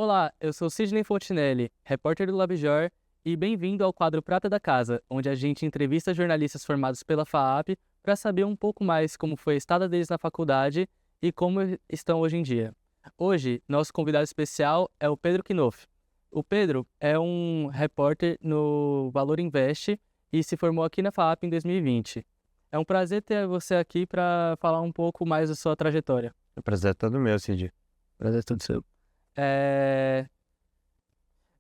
Olá, eu sou Sidney Fontinelli, repórter do Labjor, e bem-vindo ao quadro Prata da Casa, onde a gente entrevista jornalistas formados pela FAAP para saber um pouco mais como foi a estada deles na faculdade e como estão hoje em dia. Hoje, nosso convidado especial é o Pedro Kinoff. O Pedro é um repórter no Valor Invest e se formou aqui na FAAP em 2020. É um prazer ter você aqui para falar um pouco mais da sua trajetória. O prazer é todo meu, Cid. Prazer é todo seu.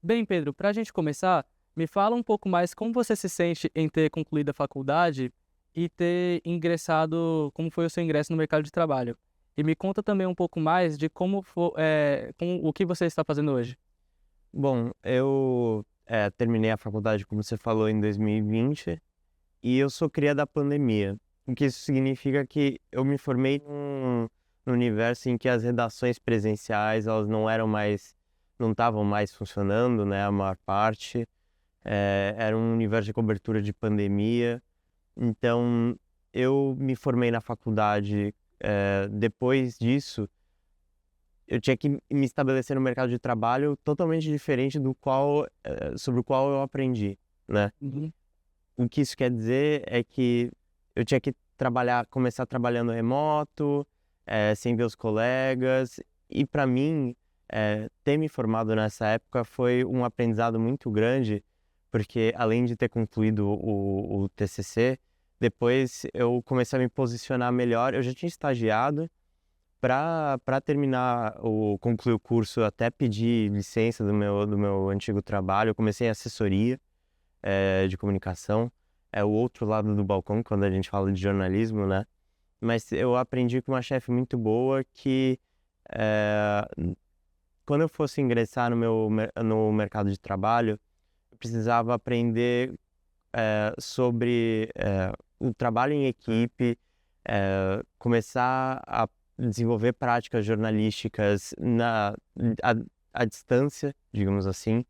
Bem, Pedro, para a gente começar, me fala um pouco mais como você se sente em ter concluído a faculdade e ter ingressado, como foi o seu ingresso no mercado de trabalho. E me conta também um pouco mais de com o que você está fazendo hoje. Bom, eu terminei a faculdade, como você falou, em 2020 e eu sou cria da pandemia. O que isso significa que eu me formei num universo em que as redações presenciais, elas não estavam mais funcionando, né, a maior parte. Era um universo de cobertura de pandemia. Então, eu me formei na faculdade. Depois disso, eu tinha que me estabelecer no mercado de trabalho totalmente diferente sobre o qual eu aprendi, né? Uhum. O que isso quer dizer é que eu tinha que começar trabalhando remoto, sem ver os colegas, e para mim, ter me formado nessa época foi um aprendizado muito grande, porque além de ter concluído o TCC, depois eu comecei a me posicionar melhor. Eu já tinha estagiado. Para concluir o curso, até pedir licença do meu antigo trabalho. Eu comecei em assessoria de comunicação, é o outro lado do balcão quando a gente fala de jornalismo, né? Mas eu aprendi com uma chefe muito boa que eh, quando eu fosse ingressar no mercado de trabalho, eu precisava aprender sobre o trabalho em equipe, começar a desenvolver práticas jornalísticas à, à distância, digamos assim.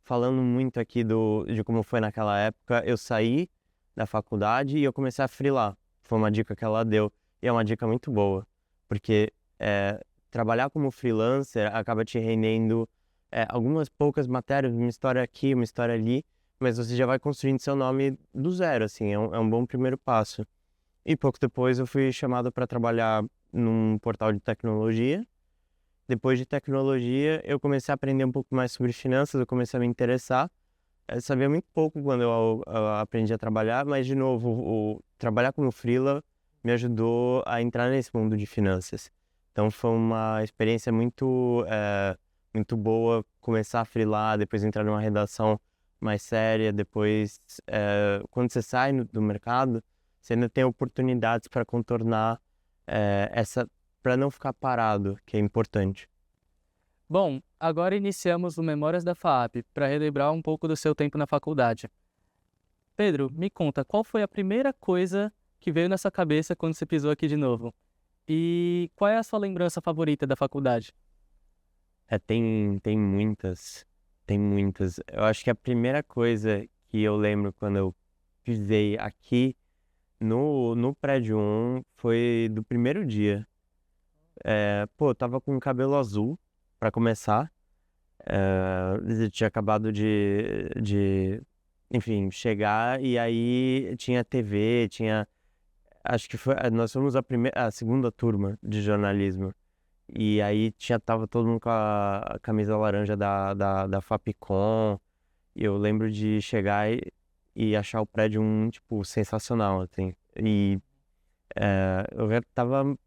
Falando muito aqui de como foi naquela época, eu saí da faculdade e eu comecei a freelar. Foi uma dica que ela deu, e é uma dica muito boa, porque trabalhar como freelancer acaba te rendendo algumas poucas matérias, uma história aqui, uma história ali, mas você já vai construindo seu nome do zero, assim, é um bom primeiro passo. E pouco depois eu fui chamado para trabalhar num portal de tecnologia. Depois de tecnologia, eu comecei a aprender um pouco mais sobre finanças, eu comecei a me interessar. Eu sabia muito pouco quando eu aprendi a trabalhar, mas, de novo, trabalhar como freela me ajudou a entrar nesse mundo de finanças. Então, foi uma experiência muito boa começar a freelar, depois entrar numa redação mais séria. Depois, quando você sai do mercado, você ainda tem oportunidades para contornar para não ficar parado, que é importante. Bom, agora iniciamos o Memórias da FAAP para relembrar um pouco do seu tempo na faculdade. Pedro, me conta, qual foi a primeira coisa que veio na sua cabeça quando você pisou aqui de novo? E qual é a sua lembrança favorita da faculdade? Tem muitas, tem muitas. Eu acho que a primeira coisa que eu lembro quando eu pisei aqui no prédio 1 foi do primeiro dia. Eu tava com o cabelo azul, para começar. Eu tinha acabado enfim, chegar, e aí tinha TV, acho que nós fomos a segunda turma de jornalismo. E aí tava todo mundo com a camisa laranja da Fapcom. E eu lembro de chegar e achar o prédio tipo, sensacional, assim. E eu já tava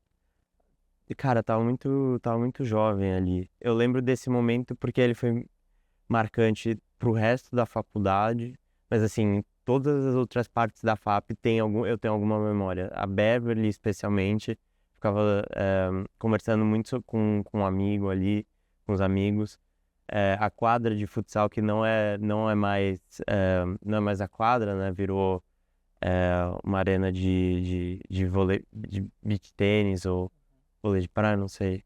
muito jovem ali. Eu lembro desse momento porque ele foi marcante pro resto da faculdade, mas assim, todas as outras partes da FAP eu tenho alguma memória. A Beverly, especialmente, ficava conversando muito com um amigo ali, com os amigos. A quadra de futsal, que não é mais a quadra, né? Virou uma arena de vôlei, de beach tênis ou vôlei de praia, não sei.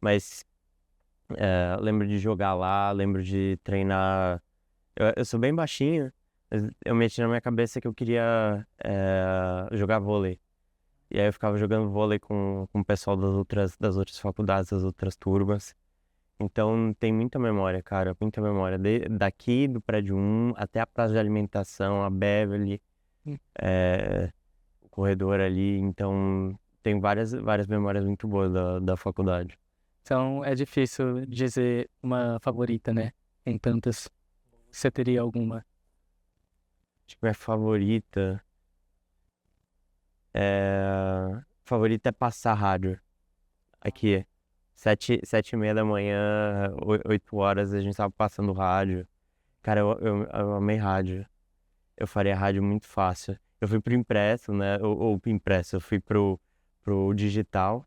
Mas lembro de jogar lá, lembro de treinar. Eu sou bem baixinho, mas eu meti na minha cabeça que eu queria jogar vôlei. E aí eu ficava jogando vôlei com o pessoal das outras faculdades, das outras turmas. Então tem muita memória, cara, muita memória. Daqui do prédio 1 até a praça de alimentação, a Beverly, Hum. o corredor ali. Então tem várias memórias muito boas da faculdade. Então é difícil dizer uma favorita, né? Em tantas. Você teria alguma? Acho que minha favorita é passar rádio. Aqui, 7h30 da manhã, 8 horas, a gente tava passando rádio. Cara, eu amei rádio. Eu faria rádio muito fácil. Eu fui pro impresso, né? Ou pro impresso, eu fui pro digital.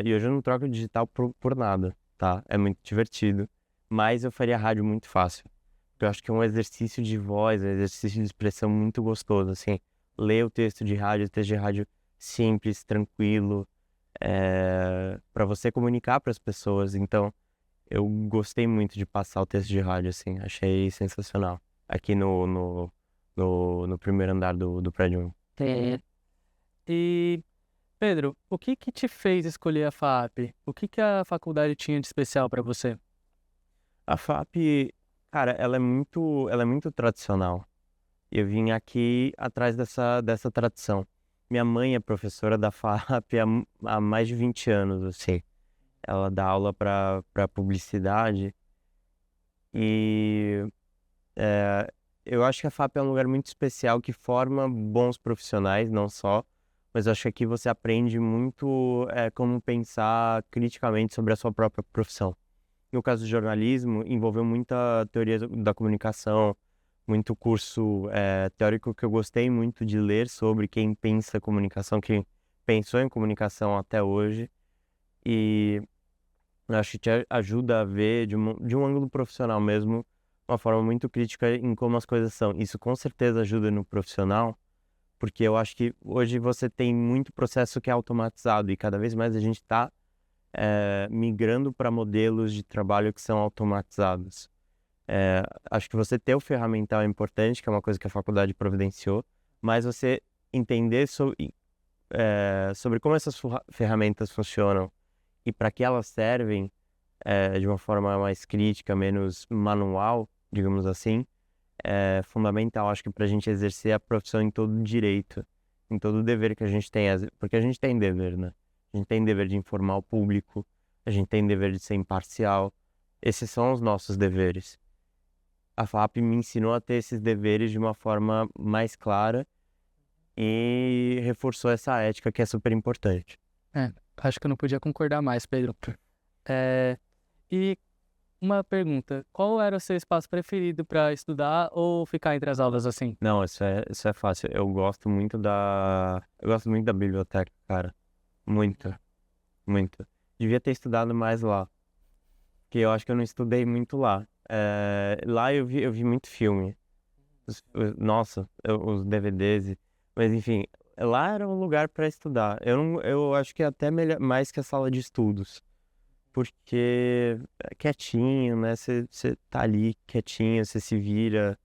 E hoje eu não troco o digital por nada, tá? É muito divertido. Mas eu faria rádio muito fácil. Porque eu acho que é um exercício de voz, um exercício de expressão muito gostoso, assim. Ler o texto de rádio simples, tranquilo, para você comunicar para as pessoas. Então, eu gostei muito de passar o texto de rádio, assim. Achei sensacional. Aqui no primeiro andar do prédio 1. É. E, Pedro, o que que te fez escolher a FAAP? O que que a faculdade tinha de especial para você? A FAP, cara, ela é muito tradicional. Eu vim aqui atrás dessa tradição. Minha mãe é professora da FAP há mais de 20 anos, assim. Ela dá aula para publicidade e eu acho que a FAP é um lugar muito especial que forma bons profissionais, não só, mas eu acho que aqui você aprende muito como pensar criticamente sobre a sua própria profissão. No caso do jornalismo, envolveu muita teoria da comunicação, muito curso teórico que eu gostei muito de ler sobre quem pensa comunicação, quem pensou em comunicação até hoje. E eu acho que te ajuda a ver de um ângulo profissional mesmo, uma forma muito crítica em como as coisas são. Isso com certeza ajuda no profissional, porque eu acho que hoje você tem muito processo que é automatizado e cada vez mais a gente está migrando para modelos de trabalho que são automatizados. Acho que você ter o ferramental é importante, que é uma coisa que a faculdade providenciou, mas você entender sobre como essas ferramentas funcionam e para que elas servem de uma forma mais crítica, menos manual, digamos assim, é fundamental, acho que para a gente exercer a profissão em todo direito, em todo dever que a gente tem, porque a gente tem dever, né? A gente tem dever de informar o público, a gente tem dever de ser imparcial, esses são os nossos deveres. A FAP me ensinou a ter esses deveres de uma forma mais clara e reforçou essa ética que é super importante. Acho que eu não podia concordar mais, Pedro. É, e uma pergunta, qual era o seu espaço preferido para estudar ou ficar entre as aulas assim? Não, isso é fácil. Eu gosto muito da biblioteca, cara. Muito, muito. Devia ter estudado mais lá, que eu acho que eu não estudei muito lá. Lá eu vi muito filme. Nossa, os DVDs. Mas enfim, lá era um lugar para estudar. Eu acho que é até melhor, mais que a sala de estudos. Porque é quietinho, né? Você tá ali quietinho, você se vira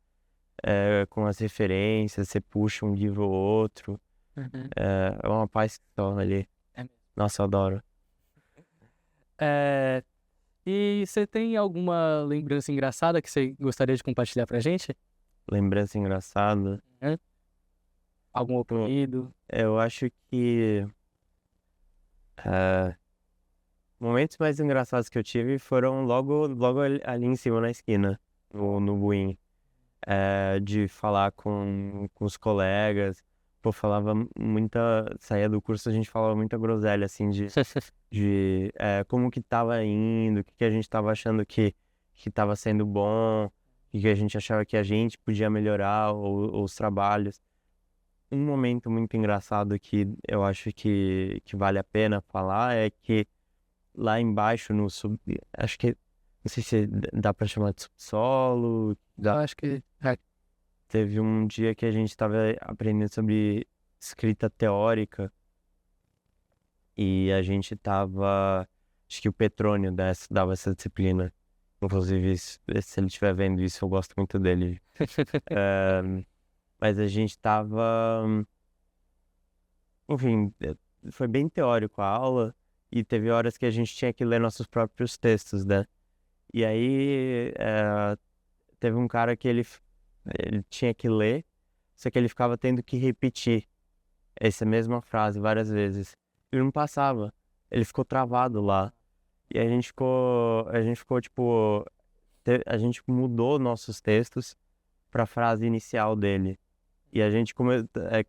com as referências, você puxa um livro ou outro. Uhum. É uma paz que só ali. É mesmo. Nossa, eu adoro. É, e você tem alguma lembrança engraçada que você gostaria de compartilhar pra gente? Lembrança engraçada. Hã? Algum Pô, ocorrido? eu acho que eh, momentos mais engraçados que eu tive foram logo ali em cima na esquina, no Buin. De falar com os colegas. Pô, falava muita. Saía do curso, a gente falava muita groselha, assim, de como que tava indo, o que que a gente tava achando que tava sendo bom, o que que a gente achava que a gente podia melhorar, ou os trabalhos. Um momento muito engraçado que eu acho que vale a pena falar é que lá embaixo acho que, não sei se dá pra chamar de subsolo, Eu acho que teve um dia que a gente estava aprendendo sobre escrita teórica e a gente tava. Acho que o Petrônio dava essa disciplina. Inclusive, se ele estiver vendo isso, eu gosto muito dele. Mas a gente tava enfim, foi bem teórico a aula e teve horas que a gente tinha que ler nossos próprios textos, né? E aí, teve um cara que ele tinha que ler, só que ele ficava tendo que repetir essa mesma frase várias vezes. Ele não passava, ele ficou travado lá. E a gente ficou tipo, a gente mudou nossos textos para a frase inicial dele. E a gente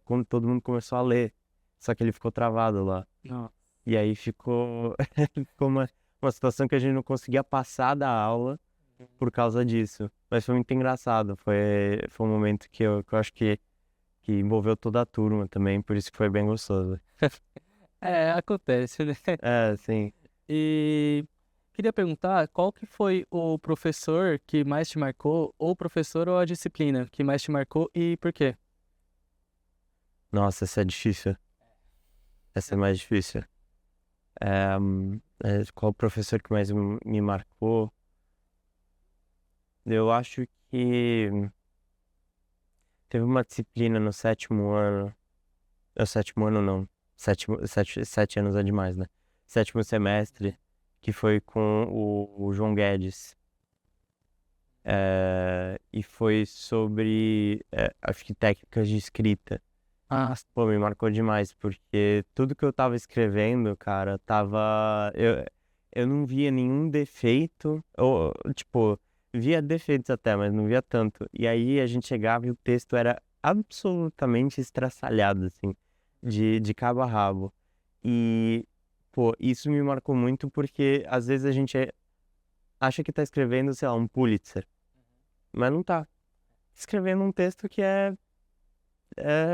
quando todo mundo começou a ler, só que ele ficou travado lá. Não. E aí ficou uma situação que a gente não conseguia passar da aula por causa disso. Mas foi muito engraçado. Foi um momento que eu acho que envolveu toda a turma também, por isso que foi bem gostoso. É, acontece, né? É, sim. E queria perguntar qual que foi o professor que mais te marcou, ou o professor ou a disciplina que mais te marcou e por quê? Nossa, essa é difícil. Essa é mais difícil. Qual professor que mais me marcou? Eu acho que teve uma disciplina no sétimo ano. No sétimo ano não. 7 anos é demais, né? Sétimo semestre, que foi com o João Guedes. E foi sobre, acho que técnicas de escrita. Ah, Pô, me marcou demais, porque tudo que eu tava escrevendo, cara, eu não via nenhum defeito, ou, tipo, via defeitos até, mas não via tanto. E aí a gente chegava e o texto era absolutamente estraçalhado, assim, de cabo a rabo. E, pô, isso me marcou muito porque às vezes a gente acha que tá escrevendo, sei lá, um Pulitzer, mas não tá. Escrevendo um texto que é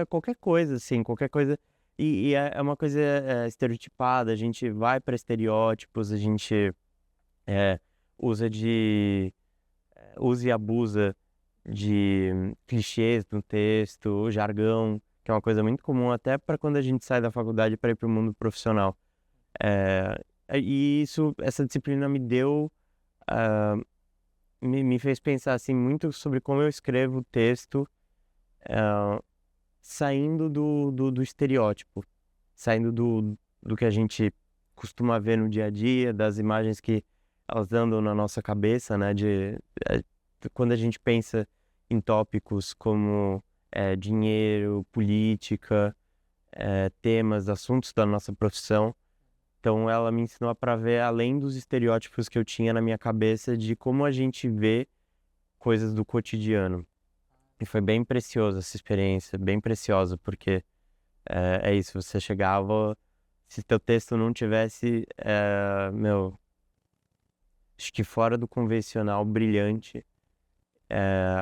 qualquer coisa, assim, qualquer coisa. E é uma coisa estereotipada, a gente vai para estereótipos, a gente é, usa usa e abusa de clichês no texto, jargão, que é uma coisa muito comum até para quando a gente sai da faculdade para ir para o mundo profissional. E essa disciplina ah, me fez pensar assim muito sobre como eu escrevo o texto, ah, saindo do estereótipo, saindo do que a gente costuma ver no dia a dia, das imagens que elas andam na nossa cabeça, né? Eh, Quando a gente pensa em tópicos como dinheiro, política, temas, assuntos da nossa profissão. Então ela me ensinou para ver além dos estereótipos que eu tinha na minha cabeça de como a gente vê coisas do cotidiano. E foi bem preciosa essa experiência, bem preciosa, porque é isso, você chegava, se teu texto não tivesse, acho que fora do convencional, brilhante,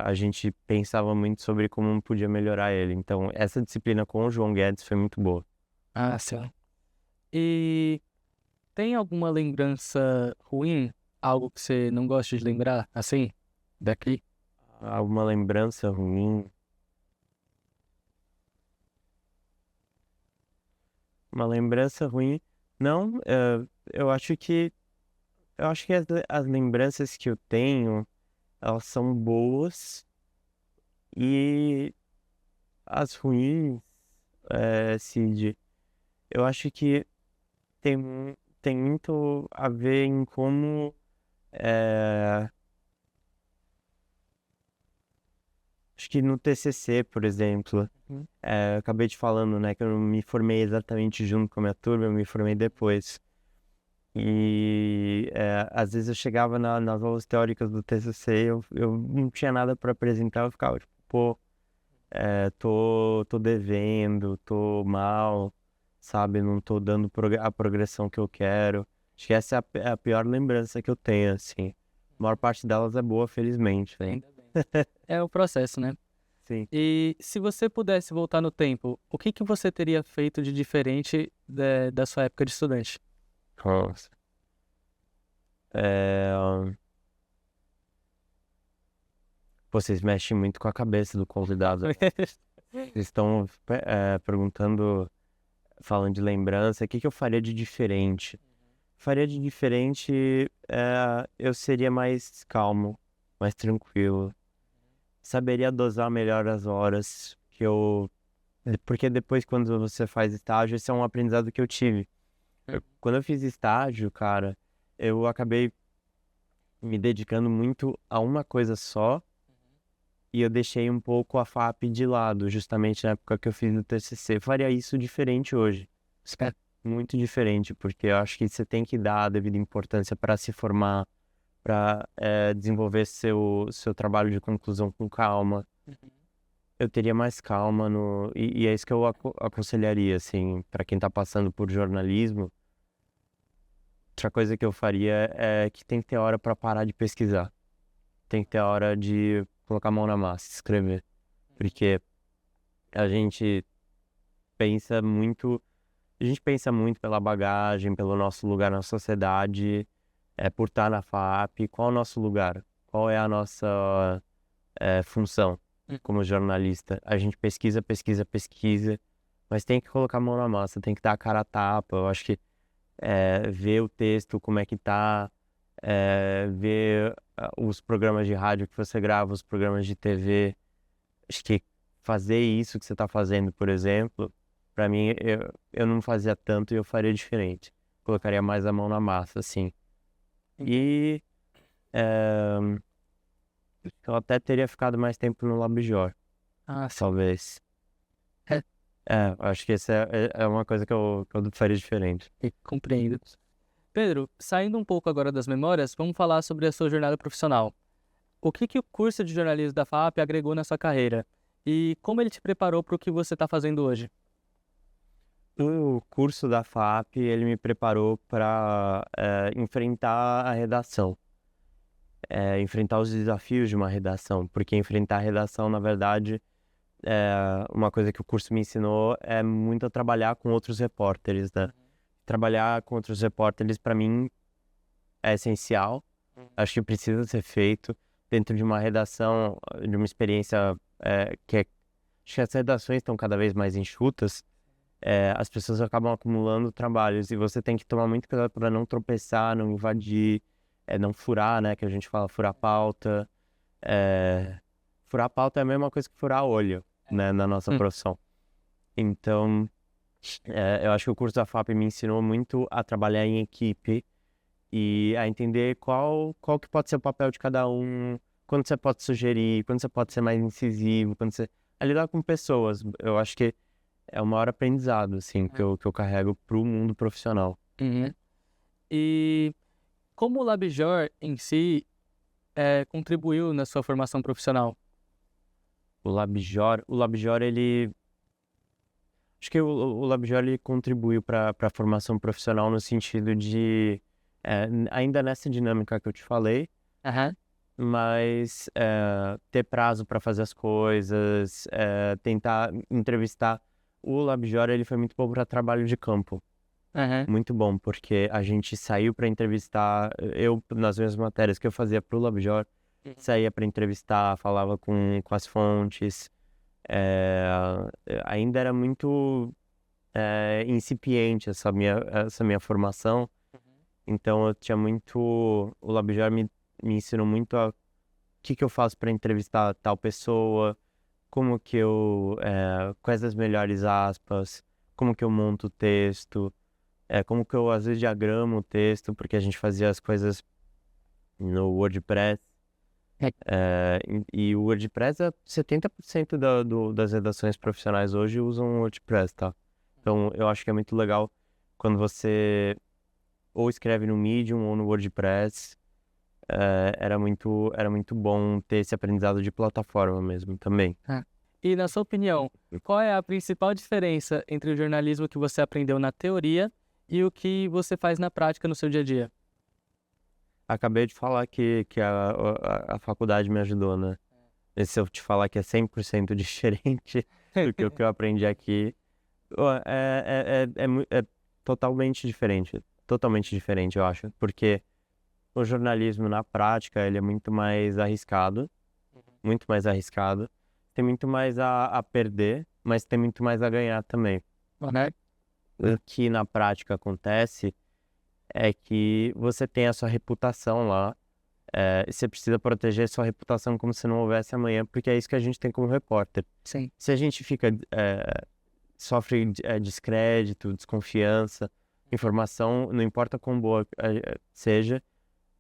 a gente pensava muito sobre como podia melhorar ele. Então, essa disciplina com o João Guedes foi muito boa. sim. E tem alguma lembrança ruim? Algo que você não gosta de lembrar, assim, daqui? Alguma lembrança ruim? Uma lembrança ruim? Não, eu acho que as lembranças que eu tenho, elas são boas e as ruins, Cid, eu acho que tem muito a ver em como, é, acho que no TCC, por exemplo, Uhum. eu acabei te falando, né, que eu não me formei exatamente junto com a minha turma, eu me formei depois. E às vezes eu chegava nas aulas teóricas do TCC, eu não tinha nada para apresentar, eu ficava tipo, pô, tô devendo, tô mal, sabe? Não tô dando a progressão que eu quero. Acho que essa é a pior lembrança que eu tenho, assim. A maior parte delas é boa, felizmente, né? Ainda bem. É o processo, né? Sim. E se você pudesse voltar no tempo, o que que você teria feito de diferente da sua época de estudante? Nossa. É, Vocês mexem muito com a cabeça do convidado. Vocês estão perguntando, falando de lembrança, o que que eu faria de diferente? Faria de diferente, eu seria mais calmo, mais tranquilo. Saberia dosar melhor as horas que eu Porque depois, quando você faz estágio, esse é um aprendizado que eu tive. Quando eu fiz estágio, cara, eu acabei me dedicando muito a uma coisa só e eu deixei um pouco a FAP de lado, justamente na época que eu fiz o TCC. Eu faria isso diferente hoje. Muito diferente, porque eu acho que você tem que dar a devida importância para se formar, para desenvolver seu trabalho de conclusão com calma. Eu teria mais calma e é isso que eu aconselharia, assim, para quem está passando por jornalismo. Outra coisa que eu faria é que tem que ter hora para parar de pesquisar. Tem que ter hora de colocar a mão na massa, escrever. Porque a gente pensa muito, pela bagagem, pelo nosso lugar na sociedade, por estar na FAP. Qual é o nosso lugar? Qual é a nossa função como jornalista? A gente pesquisa, mas tem que colocar a mão na massa, tem que dar a cara a tapa. Eu acho que ver o texto, como é que tá, ver os programas de rádio que você grava, os programas de TV. Acho que fazer isso que você está fazendo, por exemplo, para mim, eu não fazia tanto e eu faria diferente. Colocaria mais a mão na massa, assim. E eu até teria ficado mais tempo no Labjor, talvez. Acho que essa é uma coisa que eu faria diferente. Compreendo. Pedro, saindo um pouco agora das memórias, vamos falar sobre a sua jornada profissional. O que o curso de jornalismo da FAP agregou na sua carreira? E como ele te preparou para o que você está fazendo hoje? O curso da FAP, ele me preparou para enfrentar a redação. Enfrentar os desafios de uma redação. Porque enfrentar a redação, na verdade, uma coisa que o curso me ensinou é muito a trabalhar com outros repórteres, né? Trabalhar com outros repórteres, para mim, é essencial. Acho que precisa ser feito dentro de uma redação, de uma experiência acho que as redações estão cada vez mais enxutas. As pessoas acabam acumulando trabalhos e você tem que tomar muito cuidado para não tropeçar, não invadir, não furar, né? Que a gente fala furar pauta. Furar pauta é a mesma coisa que furar olho, né? Na nossa profissão. Então, eu acho que o curso da FAP me ensinou muito a trabalhar em equipe e a entender qual que pode ser o papel de cada um, quando você pode sugerir, quando você pode ser mais incisivo, a lidar com pessoas. Eu acho que é o maior aprendizado, assim, que eu carrego pro mundo profissional. E como o Labjor em si contribuiu na sua formação profissional? O Labjor, ele... Acho que o Labjor, ele contribuiu para a formação profissional no sentido de... ainda nessa dinâmica que eu te falei, mas ter prazo para fazer as coisas, tentar entrevistar. O Labjor, ele foi muito bom para trabalho de campo. Muito bom, porque a gente saiu para entrevistar, eu, nas mesmas matérias que eu fazia pro Labjor, saía para entrevistar, falava com as fontes. Ainda era muito incipiente essa minha formação, então eu tinha muito... O Labjor me ensinou muito o que eu faço para entrevistar tal pessoa, como que quais as melhores aspas, como que eu monto o texto, como que eu às vezes diagramo o texto, porque a gente fazia as coisas no WordPress. E o WordPress 70% das redações profissionais hoje usam o WordPress, tá? Então eu acho que é muito legal quando você ou escreve no Medium ou no WordPress. Era muito bom ter esse aprendizado de plataforma mesmo também. E na sua opinião, qual é a principal diferença entre o jornalismo que você aprendeu na teoria e o que você faz na prática no seu dia a dia? Acabei de falar que a faculdade me ajudou, né? E se eu te falar que é 100% diferente do que o que eu aprendi aqui, é totalmente diferente, eu acho. Porque o jornalismo na prática, ele é muito mais arriscado, tem muito mais a perder, mas tem muito mais a ganhar também. O que na prática acontece é que você tem a sua reputação lá, e você precisa proteger a sua reputação como se não houvesse amanhã, porque é isso que a gente tem como repórter. Sim. Se a gente fica sofre descrédito, desconfiança. Informação, não importa quão boa seja,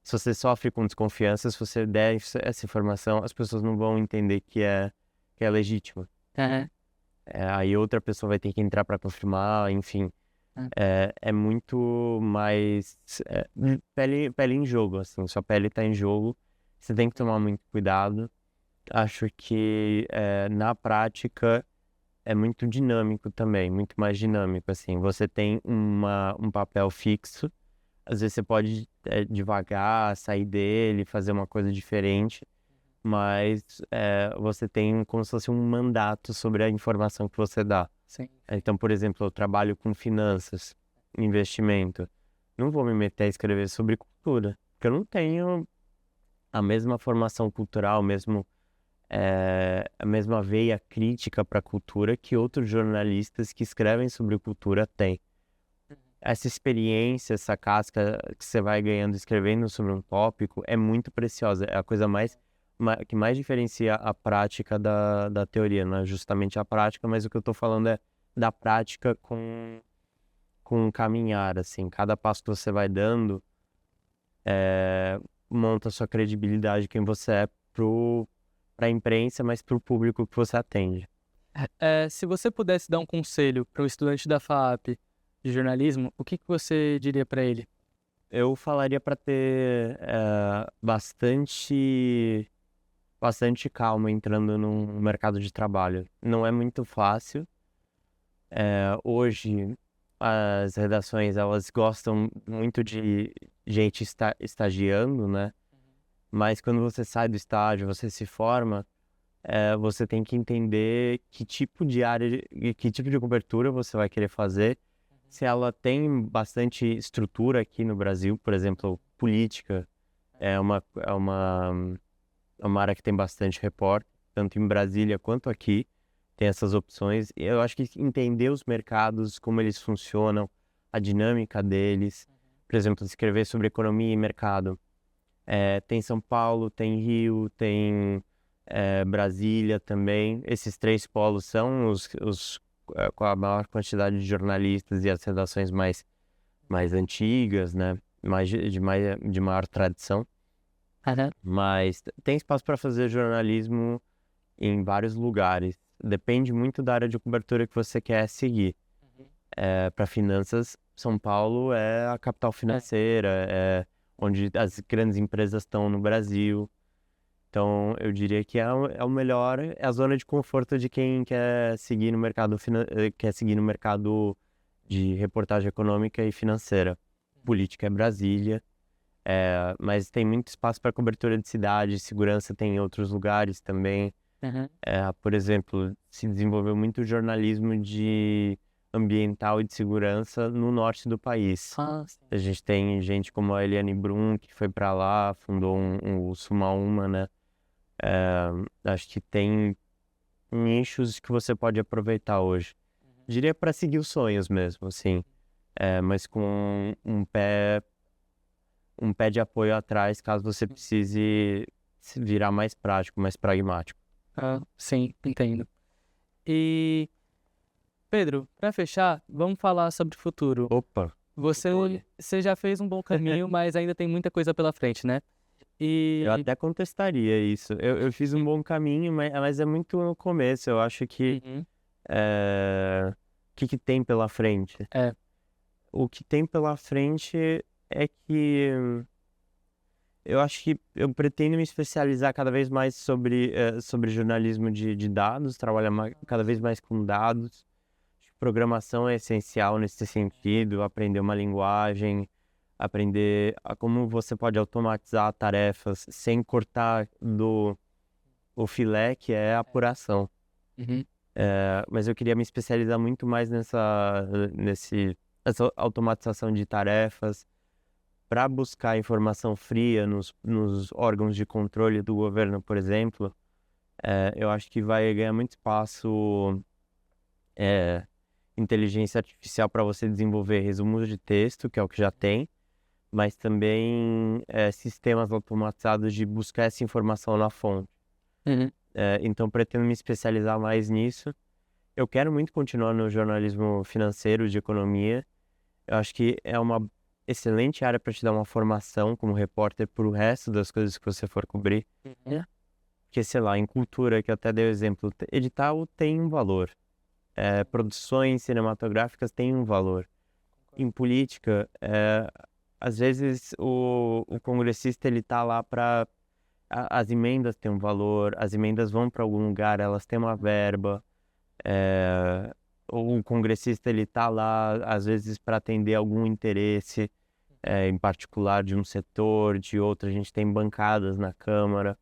se você sofre com desconfiança, se você der essa informação, as pessoas não vão entender que é legítima. Aham. Aí outra pessoa vai ter que entrar para confirmar, enfim. É muito mais pele em jogo, assim, sua pele tá em jogo, você tem que tomar muito cuidado. Acho que na prática é muito dinâmico também, muito mais dinâmico, assim. Você tem um papel fixo, às vezes você pode devagar, sair dele, fazer uma coisa diferente, mas você tem como se fosse um mandato sobre a informação que você dá. Sim. Então, por exemplo, eu trabalho com finanças, investimento. Não vou me meter a escrever sobre cultura, porque eu não tenho a mesma formação cultural, a mesma veia crítica para a cultura que outros jornalistas que escrevem sobre cultura têm. Essa experiência, essa casca que você vai ganhando escrevendo sobre um tópico é muito preciosa. É a coisa que mais diferencia a prática da teoria. Não é justamente a prática, mas o que eu estou falando é da prática com caminhar, assim. Cada passo que você vai dando monta a sua credibilidade, quem você é para a imprensa, mas para o público que você atende. Se você pudesse dar um conselho para o estudante da FAAP de jornalismo, o que você diria para ele? Eu falaria para ter bastante calma entrando no mercado de trabalho. Não é muito fácil. Hoje, as redações, elas gostam muito de gente estagiando, né? Mas quando você sai do estágio, você se forma, você tem que entender que tipo de área, que tipo de cobertura você vai querer fazer. Se ela tem bastante estrutura aqui no Brasil, por exemplo, política, é uma área que tem bastante repórter, tanto em Brasília quanto aqui, tem essas opções. E eu acho que entender os mercados, como eles funcionam, a dinâmica deles, por exemplo, escrever sobre economia e mercado. Tem São Paulo, tem Rio, tem Brasília também. Esses 3 polos são os com a maior quantidade de jornalistas e as redações mais antigas, né? De maior tradição. Aham. Mas tem espaço para fazer jornalismo em vários lugares. Depende muito da área de cobertura que você quer seguir. Para finanças, São Paulo é a capital financeira, é onde as grandes empresas estão no Brasil. Então, eu diria que é o melhor, é a zona de conforto de quem quer seguir no mercado de reportagem econômica e financeira. Política é Brasília, mas tem muito espaço para cobertura de cidade, segurança tem em outros lugares também. Aham. Por exemplo, se desenvolveu muito jornalismo de ambiental e de segurança no norte do país. Sim. A gente tem gente como a Eliane Brum, que foi para lá, fundou o Sumaúma, né? Acho que tem nichos que você pode aproveitar hoje. Diria para seguir os sonhos mesmo, assim. Mas com um pé de apoio atrás, caso você precise se virar mais prático, mais pragmático. Sim, entendo. E, Pedro, para fechar, vamos falar sobre o futuro. Opa! Você já fez um bom caminho, mas ainda tem muita coisa pela frente, né? Eu até contestaria isso. Eu fiz um bom caminho, mas é muito no começo. Eu acho que Uhum. o que tem pela frente? O que tem pela frente é que eu acho que eu pretendo me especializar cada vez mais sobre jornalismo de dados, trabalhar cada vez mais com dados. Acho que programação é essencial nesse sentido, aprender uma linguagem, aprender como você pode automatizar tarefas sem cortar o filé, que é a apuração. Uhum. Mas eu queria me especializar muito mais nessa automatização de tarefas para buscar informação fria nos órgãos de controle do governo, por exemplo. Eu acho que vai ganhar muito espaço inteligência artificial para você desenvolver resumos de texto, que é o que já tem, mas também sistemas automatizados de buscar essa informação na fonte. Uhum. Então, pretendo me especializar mais nisso Eu quero muito continuar no jornalismo financeiro, de economia. Eu acho que é uma excelente área para te dar uma formação como repórter para o resto das coisas que você for cobrir. Uhum. Porque, sei lá, em cultura, que eu até dei o exemplo, edital tem um valor. Produções cinematográficas têm um valor. Em política, às vezes o congressista ele tá lá para as emendas têm um valor, as emendas vão para algum lugar, elas têm uma verba. É, o congressista ele tá lá às vezes para atender algum interesse em particular de um setor, de outro. A gente tem bancadas na Câmara.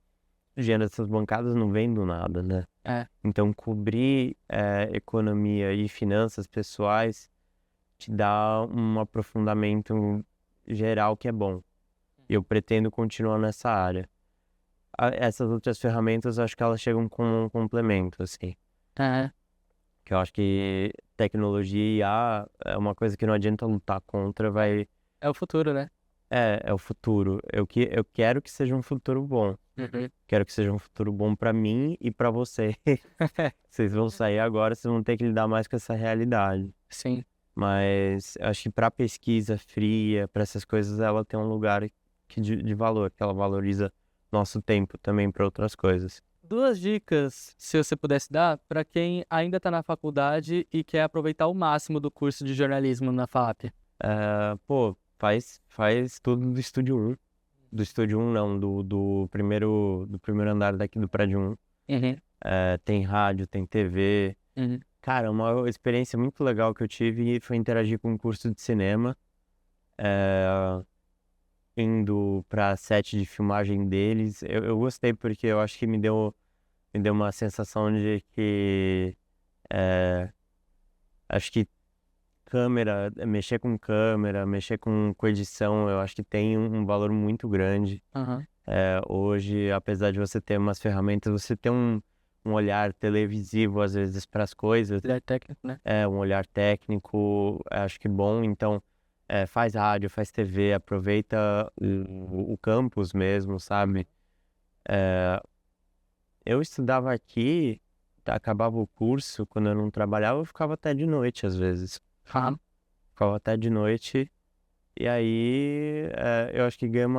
O dinheiro dessas bancadas não vem do nada, né? É, Então, cobrir economia e finanças pessoais te dá um aprofundamento geral que é bom. E eu pretendo continuar nessa área. Essas outras ferramentas, eu acho que elas chegam como um complemento, assim. é, Que eu acho que tecnologia e IA é uma coisa que não adianta lutar contra, vai... é o futuro, né? É o futuro. Eu quero que seja um futuro bom. Uhum. Quero que seja um futuro bom para mim e para você. Vocês vão sair agora, vocês vão ter que lidar mais com essa realidade. Sim. Mas eu acho que para pesquisa fria, para essas coisas, ela tem um lugar de valor, que ela valoriza nosso tempo também para outras coisas. 2 dicas, se você pudesse dar, para quem ainda está na faculdade e quer aproveitar o máximo do curso de jornalismo na FAP. Pô, faz tudo do Estúdio 1. Do Estúdio 1 não, do primeiro andar daqui do prédio 1. Uhum. Tem rádio, tem TV. Uhum. Cara, uma experiência muito legal que eu tive foi interagir com um curso de cinema, indo pra set de filmagem deles. Eu gostei porque eu acho que me deu uma sensação de que acho que câmera, mexer com edição, eu acho que tem um valor muito grande. Aham. Hoje, apesar de você ter umas ferramentas, você tem um olhar televisivo às vezes para as coisas, Ele é técnico, né? um olhar técnico, acho que bom. Então, faz rádio, faz TV, aproveita o campus mesmo, sabe? Eu estudava aqui, acabava o curso, quando eu não trabalhava, eu ficava até de noite às vezes. Ah, Ficava até de noite, e aí eu acho que ganha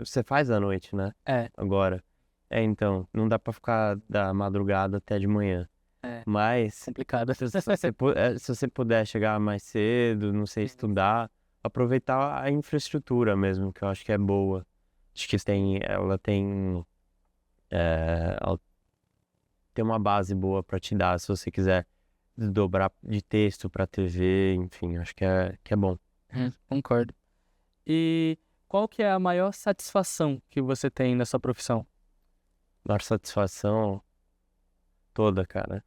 você faz à noite, né? é, Agora. Então, não dá pra ficar da madrugada até de manhã. é Mas, complicado. se você puder chegar mais cedo, não sei, estudar, aproveitar a infraestrutura mesmo, que eu acho que é boa. Acho que ela tem uma base boa pra te dar, se você quiser desdobrar de texto pra TV, enfim, acho que é bom. Concordo. E qual que é a maior satisfação que você tem na sua profissão? Maior satisfação toda, cara.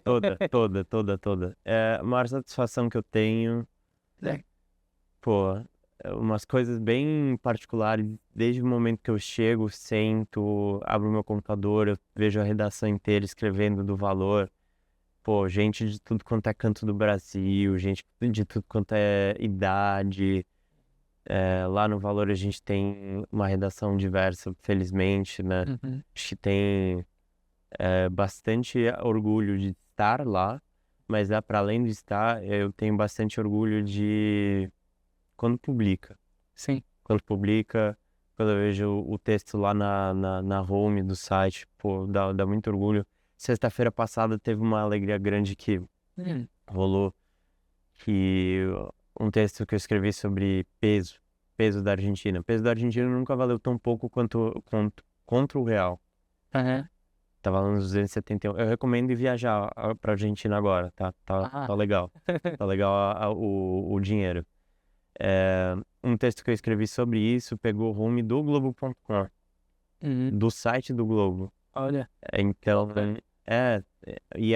Toda, toda, toda, toda. A maior satisfação que eu tenho, É. pô, umas coisas bem particulares. Desde o momento que eu chego, sento, abro meu computador, eu vejo a redação inteira escrevendo do valor. Pô, gente de tudo quanto é canto do Brasil, gente de tudo quanto é idade. Lá no Valor a gente tem uma redação diversa, felizmente, né? Uhum. Acho que tem bastante orgulho de estar lá, mas para além de estar, eu tenho bastante orgulho de quando publica. Sim. Quando publica, quando eu vejo o texto lá na home do site, pô, dá muito orgulho. Sexta-feira passada teve uma alegria grande que rolou, que um texto que eu escrevi sobre peso da Argentina. Peso da Argentina nunca valeu tão pouco quanto contra o real. Aham. Tava lá nos 271. Eu recomendo ir viajar pra Argentina agora, tá? Tá, Ah. tá legal. Tá legal o dinheiro. Um texto que eu escrevi sobre isso pegou o home do Globo.com, Uhum. do site do Globo. Olha. Então, e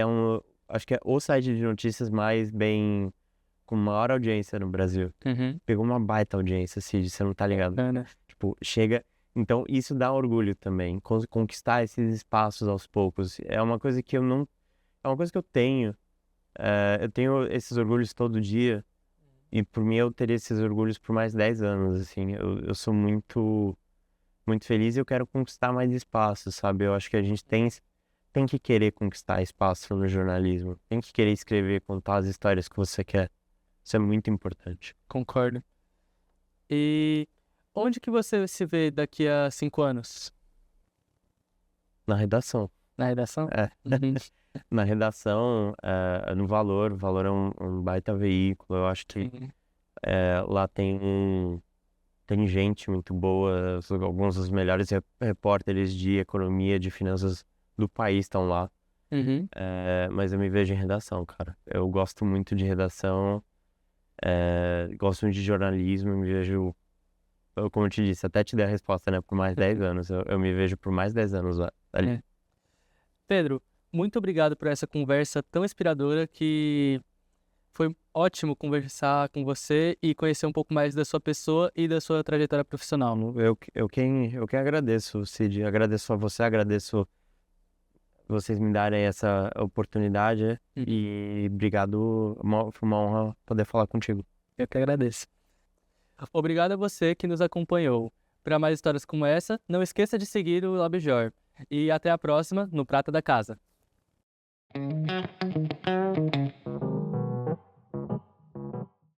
acho que é o site de notícias mais bem, com maior audiência no Brasil. Uhum. Pegou uma baita audiência, Cid, você não tá ligado? Bacana. Tipo, chega. Então, isso dá orgulho também. Conquistar esses espaços aos poucos. É uma coisa que eu não. É uma coisa que eu tenho. Eu tenho esses orgulhos todo dia. E por mim, eu teria esses orgulhos por mais 10 anos, assim. Eu sou muito, muito feliz e eu quero conquistar mais espaços, sabe? Eu acho que a gente tem que querer conquistar espaço no jornalismo, tem que querer escrever, contar as histórias que você quer. Isso é muito importante. Concordo. E onde que você se vê daqui a 5 anos? Na redação. Na redação? É. Uhum. Na redação, no Valor, o Valor é um baita veículo. Eu acho que Sim. lá tem gente muito boa, alguns dos melhores repórteres de economia, de finanças do país estão lá. Uhum. Mas eu me vejo em redação, cara. Eu gosto muito de redação, gosto muito de jornalismo, me vejo, como eu te disse, até te dei a resposta, né? Por mais 10 anos. Eu me vejo por mais 10 anos lá, ali. É. Pedro, muito obrigado por essa conversa tão inspiradora que foi ótimo conversar com você e conhecer um pouco mais da sua pessoa e da sua trajetória profissional. Eu que agradeço, Cid. Agradeço a você, agradeço vocês me darem essa oportunidade Uhum. e obrigado. Foi uma honra poder falar contigo. Eu que agradeço. Obrigado a você que nos acompanhou. Para mais histórias como essa, não esqueça de seguir o Labjor. E até a próxima no Prata da Casa.